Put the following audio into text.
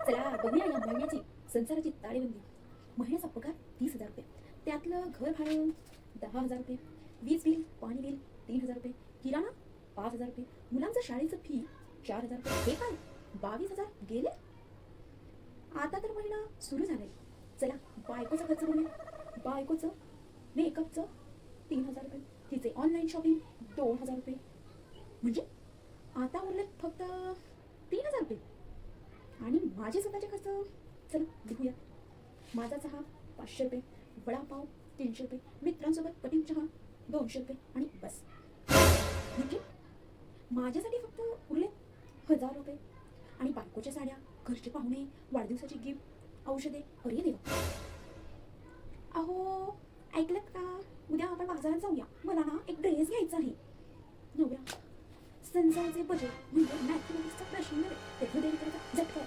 चला बघूया या महिन्याची संसाराची ताळेबंदी. महिन्याचा पगार 30,000 रुपये, त्यातलं घर भाडं 10,000 रुपये, वीज बिल पाणी बिल 3,000 रुपये, किराणा 5,000 रुपये, मुलांचं शाळेचं फी 4,000 रुपये. हे काय 22,000 गेले. आता तर महिना सुरू झालाय. चला बायकोचा खर्च बघूया. बायकोचं मेकअपचं 3,000 रुपये, तिचे ऑनलाईन शॉपिंग 2,000 रुपये. म्हणजे आता उरलेत फक्त 3,000 रुपये. आणि माझे स्वतःचे खर्च चला लिहूया. माझा चहा 500 रुपये, वडापाव 300 रुपये, मित्रांसोबत कटिंग चहा 200 रुपये आणि बस. म्हणजे माझ्यासाठी फक्त उरले 1,000 रुपये. आणि बायकोच्या साड्या, घरचे पाहुणे, वाढदिवसाची गिफ्ट, औषधे. अरे देवा. अहो ऐकलत का, उद्या आपण बाजारात जाऊया. मला ना एक ड्रेस घ्यायचा आहे. नवरा संसाराचे बजेट म्हणजे मॅथमॅटिक्सचा प्रश्न नव्हे, ते हृदय विकाराचा झटका.